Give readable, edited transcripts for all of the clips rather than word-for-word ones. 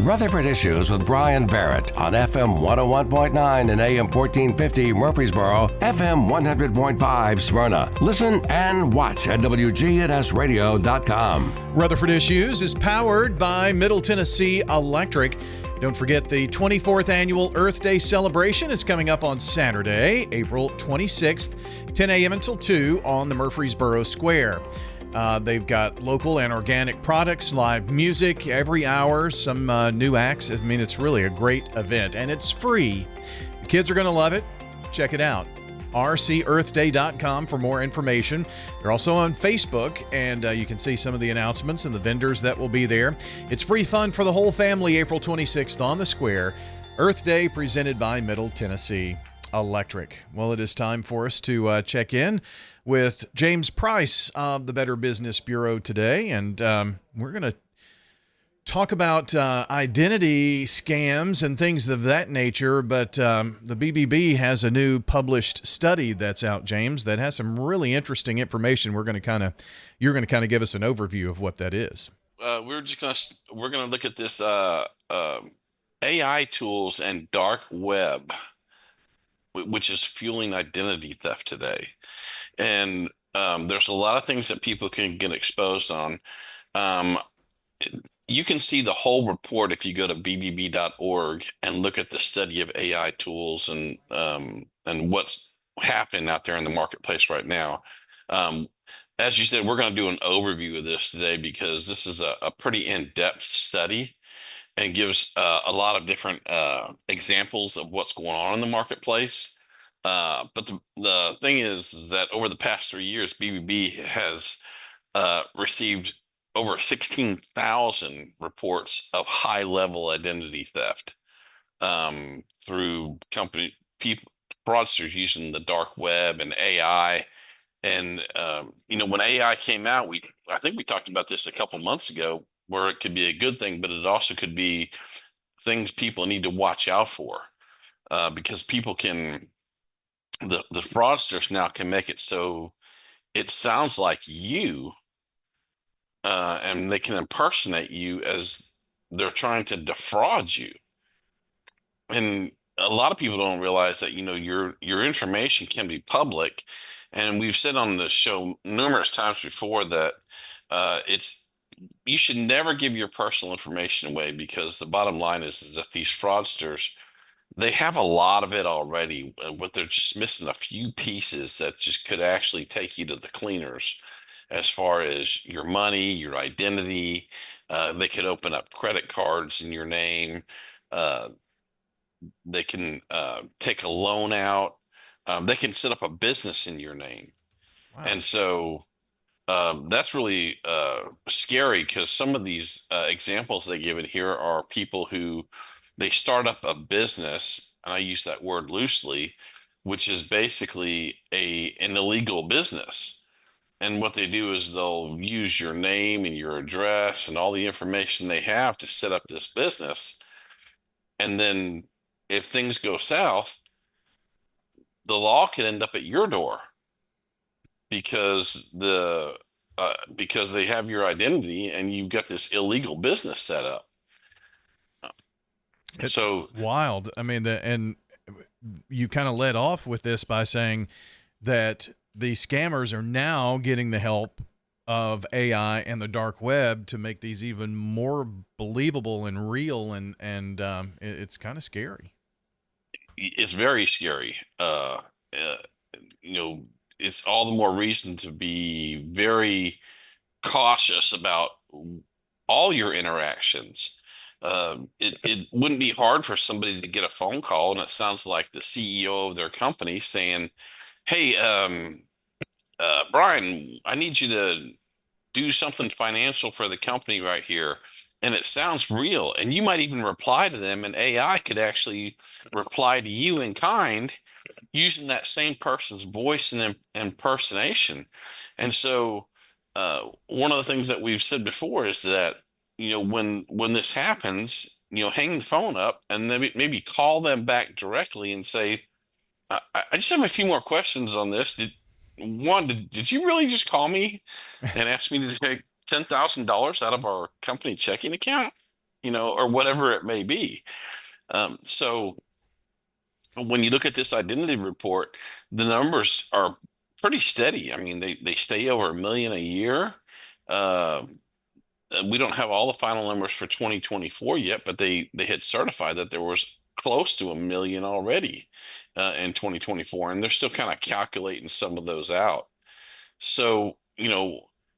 Rutherford Issues with Bryan Barrett on FM 101.9 and AM 1450 Murfreesboro, FM 100.5 Smyrna. Listen and watch at WGNSradio.com. Rutherford Issues is powered by Middle Tennessee Electric. Don't forget the 24th Annual Earth Day celebration is coming up on Saturday, April 26th, 10 a.m. until 2 on the Murfreesboro Square. They've got local and organic products, live music every hour, some new acts. I mean, it's really a great event, and it's free. The kids are going to love it. Check it out. rcearthday.com for more information. They're also on Facebook, and you can see some of the announcements and the vendors that will be there. It's free fun for the whole family, April 26th on the Square. Earth Day presented by Middle Tennessee Electric. Well, it is time for us to check in with James Price of the Better Business Bureau today, and we're going to talk about identity scams and things of that nature, but the BBB has a new published study that's out, James, that has some really interesting information. You're going to kind of give us an overview of what that is. We're gonna look at this AI tools and dark web, which is fueling identity theft today. And there's a lot of things that people can get exposed on. You can see the whole report if you go to bbb.org and look at the study of AI tools and what's happening out there in the marketplace right now. As you said, we're going to do an overview of this today because this is a pretty in-depth study and gives a lot of different examples of what's going on in the marketplace. But the thing is that over the past 3 years, BBB has received over 16,000 reports of high-level identity theft through fraudsters using the dark web and AI. And when AI came out, I think we talked about this a couple months ago, where it could be a good thing, but it also could be things people need to watch out for because the fraudsters now can make it so it sounds like you, and they can impersonate you as they're trying to defraud you. And a lot of people don't realize that, your information can be public. And we've said on the show numerous times before that you should never give your personal information away, because the bottom line is that these fraudsters, they have a lot of it already, but they're just missing a few pieces that just could actually take you to the cleaners as far as your money, your identity. They could open up credit cards in your name. They can take a loan out. They can set up a business in your name. Wow. And so that's really scary, because some of these examples they give in here are people who they start up a business, and I use that word loosely, which is basically an illegal business. And what they do is they'll use your name and your address and all the information they have to set up this business. And then if things go south, the law could end up at your door because because they have your identity and you've got this illegal business set up. It's so wild. I mean, and you kind of led off with this by saying that the scammers are now getting the help of AI and the dark web to make these even more believable and real, and it's kind of scary. It's very scary. It's all the more reason to be very cautious about all your interactions. It wouldn't be hard for somebody to get a phone call, and it sounds like the CEO of their company saying, "Hey, Bryan, I need you to do something financial for the company right here." And it sounds real. And you might even reply to them, and AI could actually reply to you in kind using that same person's voice and impersonation. And so one of the things that we've said before is that, when this happens, hang the phone up and then maybe call them back directly and say, I just have a few more questions on this. Did you really just call me and ask me to take $10,000 out of our company checking account? or whatever it may be. So when you look at this identity report, the numbers are pretty steady. I mean, they stay over 1 million a year. Uh, we don't have all the final numbers for 2024 yet, but they had certified that there was close to 1 million already in 2024, and they're still kind of calculating some of those out. So,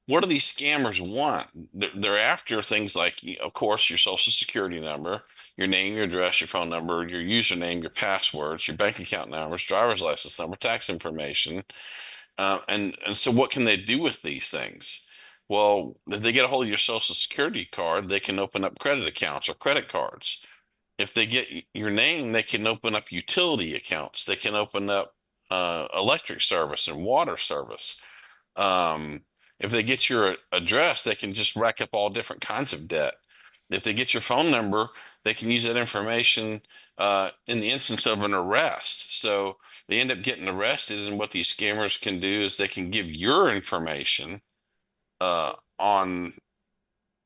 what do these scammers want? They're after things like, of course, your social security number, your name, your address, your phone number, your username, your passwords, your bank account numbers, driver's license number, tax information. And so what can they do with these things? Well, if they get a hold of your social security card, they can open up credit accounts or credit cards. If they get your name, they can open up utility accounts. They can open up electric service and water service. Um, if they get your address, they can just rack up all different kinds of debt. If they get your phone number, they can use that information in the instance of an arrest. So they end up getting arrested, and what these scammers can do is they can give your information on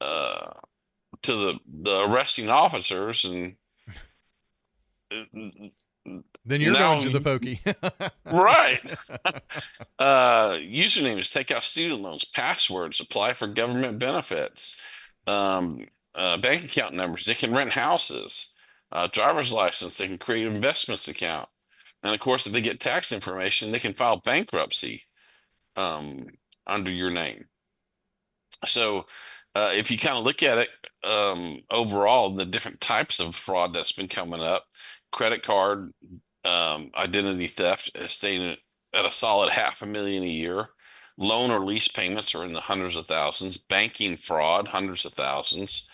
uh, to the arresting officers, and Then you're going now to the pokey. right. Usernames, take out student loans, passwords, apply for government benefits, um, bank account numbers. They can rent houses, driver's license. They can create an investments account, and of course, if they get tax information, they can file bankruptcy um, under your name. So, if you kind of look at it overall, the different types of fraud that's been coming up, credit card identity theft is staying at a solid 500,000 a year. Loan or lease payments are in the hundreds of thousands. Banking fraud, hundreds of thousands.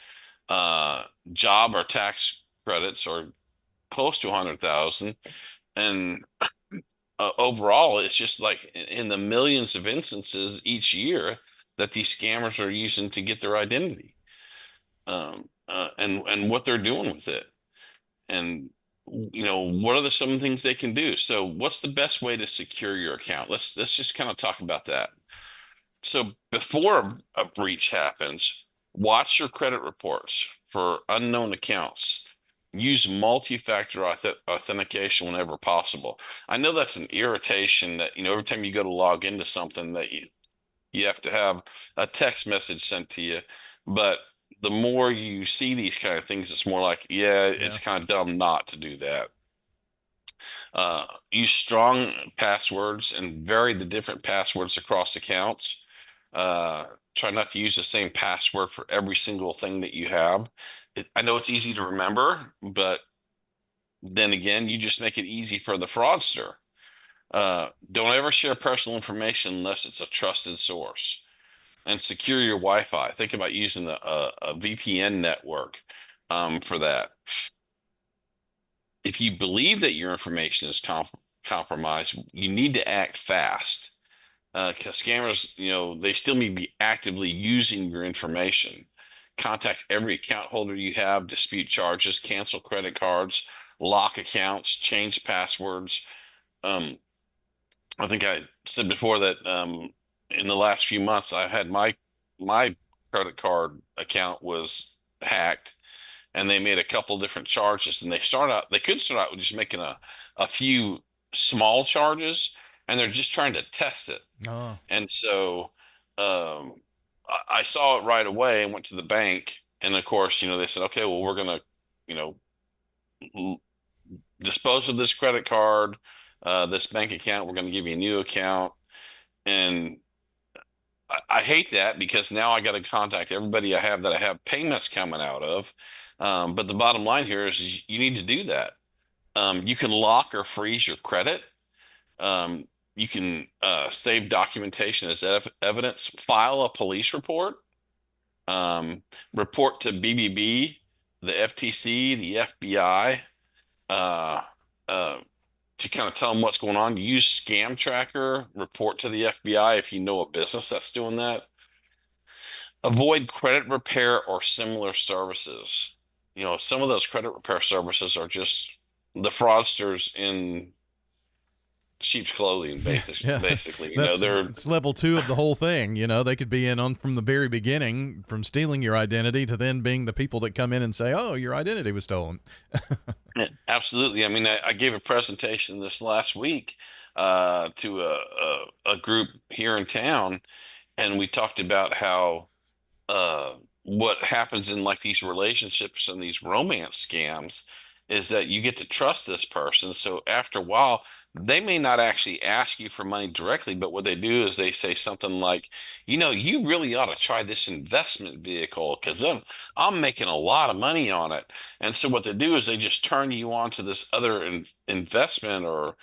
Job or tax credits are close to 100,000. And overall, it's just like in the millions of instances each year that these scammers are using to get their identity, and what they're doing with it. And what are some things they can do? So what's the best way to secure your account? Let's just kind of talk about that. So before a breach happens, watch your credit reports for unknown accounts. Use multi-factor authentication whenever possible. I know that's an irritation that, every time you go to log into something that you have to have a text message sent to you. But the more you see these kind of things, it's more like, yeah, Yeah. it's kind of dumb not to do that. Use strong passwords and vary the different passwords across accounts. Try not to use the same password for every single thing that you have. I know it's easy to remember, but then again, you just make it easy for the fraudster. Don't ever share personal information unless it's a trusted source. And secure your Wi-Fi. Think about using a VPN network for that. If you believe that your information is compromised, you need to act fast. Because scammers, they still may be actively using your information. Contact every account holder you have, dispute charges, cancel credit cards, lock accounts, change passwords. Um, I think I said before that in the last few months, I had my credit card account was hacked, and they made a couple different charges. And they could start out with just making a few small charges, and they're just trying to test it. Oh. And so I saw it right away and went to the bank. And of course, they said, okay, well, we're gonna, you know, dispose of this credit card, this bank account. We're going to give you a new account. And I hate that because now I got to contact everybody I have payments coming out of. But the bottom line here is you need to do that. You can lock or freeze your credit. You can save documentation as evidence, file a police report, report to BBB, the FTC, the FBI. Uh, uh, to kind of tell them what's going on. Use Scam Tracker, report to the FBI if you know a business that's doing that. Avoid credit repair or similar services. Some of those credit repair services are just the fraudsters in sheep's clothing, Yeah, basically. it's level 2 of the whole thing. They could be in on from the very beginning, from stealing your identity to then being the people that come in and say, "Oh, your identity was stolen." Yeah, absolutely. I mean, I gave a presentation this last week to a group here in town, and we talked about how uh, what happens in like these relationships and these romance scams is that you get to trust this person. So after a while, they may not actually ask you for money directly, but what they do is they say something like, you really ought to try this investment vehicle because I'm making a lot of money on it. And so what they do is they just turn you on to this other investment or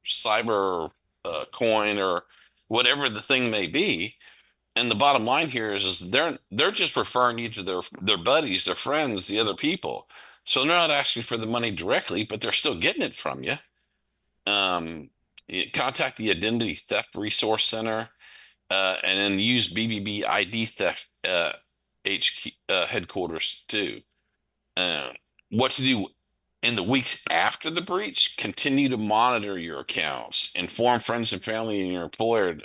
cyber coin or whatever the thing may be. And the bottom line here is they're just referring you to their buddies, their friends, the other people. So they're not asking for the money directly, but they're still getting it from you. Contact the Identity Theft Resource Center, and then use BBB ID Theft HQ headquarters too. What to do in the weeks after the breach? Continue to monitor your accounts, inform friends and family and your employer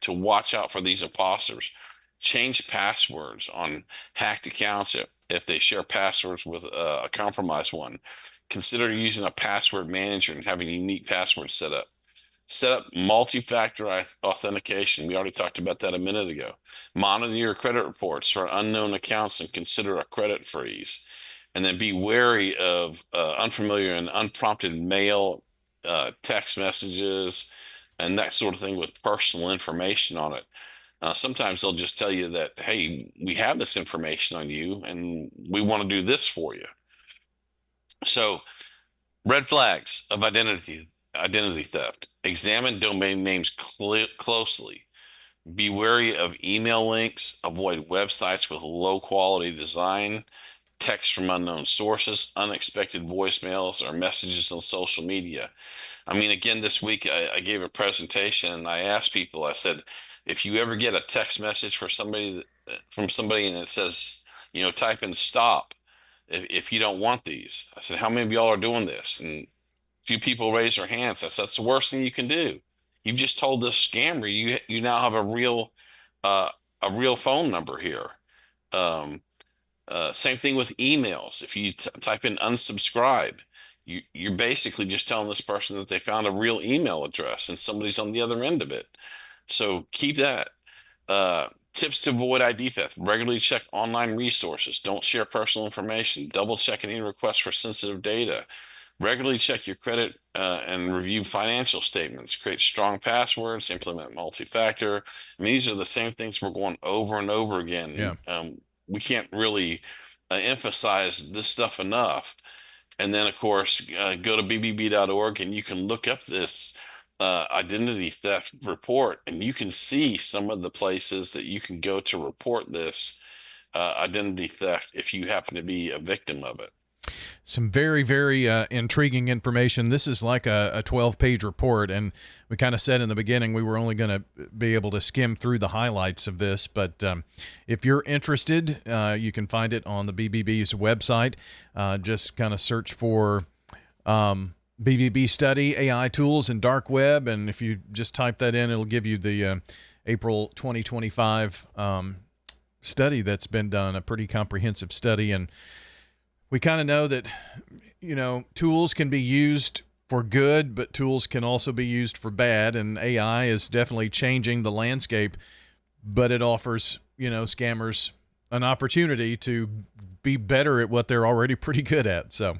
to watch out for these imposters. Change passwords on hacked accounts if they share passwords with a compromised one. Consider using a password manager and having unique passwords set up. Set up multi-factor authentication. We already talked about that a minute ago. Monitor your credit reports for unknown accounts and consider a credit freeze. And then be wary of unfamiliar and unprompted mail, text messages, and that sort of thing with personal information on it. Sometimes they'll just tell you that, hey, we have this information on you and we want to do this for you. So, red flags of identity theft. Examine domain names closely. Be wary of email links. Avoid websites with low quality design, text from unknown sources, unexpected voicemails, or messages on social media. I mean, again, this week I gave a presentation and I asked people, I said, if you ever get a text message from somebody and it says, type in stop if you don't want these. I said, how many of y'all are doing this? And a few people raised their hands. I said, that's the worst thing you can do. You've just told this scammer you now have a real phone number here. Same thing with emails. If you type in unsubscribe, you're basically just telling this person that they found a real email address and somebody's on the other end of it. So keep that. Tips to avoid ID theft. Regularly check online resources. Don't share personal information. Double check any requests for sensitive data. Regularly check your credit and review financial statements. Create strong passwords. Implement multi-factor. I mean, these are the same things we're going over and over again. Yeah. We can't really emphasize this stuff enough. And then, of course, go to bbb.org and you can look up this identity theft report, and you can see some of the places that you can go to report this identity theft if you happen to be a victim of it. Some very, very intriguing information. This is like a 12-page report, and we kind of said in the beginning we were only going to be able to skim through the highlights of this, but if you're interested, you can find it on the BBB's website. Just kind of search for BBB study, AI tools, and dark web, and if you just type that in, it'll give you the April 2025 study that's been done, a pretty comprehensive study. And we kind of know that, tools can be used for good, but tools can also be used for bad, and AI is definitely changing the landscape, but it offers, scammers an opportunity to be better at what they're already pretty good at. So,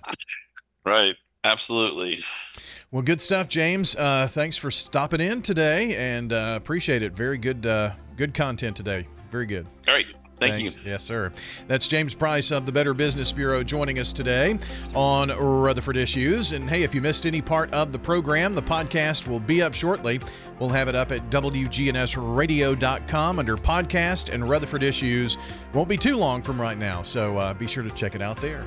right. Absolutely. Well, good stuff, James. Thanks for stopping in today, and appreciate it. Very good good content today. Very good. All right. Thank you. Yes, sir. That's James Price of the Better Business Bureau joining us today on Rutherford Issues. And hey, if you missed any part of the program, the podcast will be up shortly. We'll have it up at WGNSradio.com under podcast and Rutherford Issues. Won't be too long from right now, so be sure to check it out there.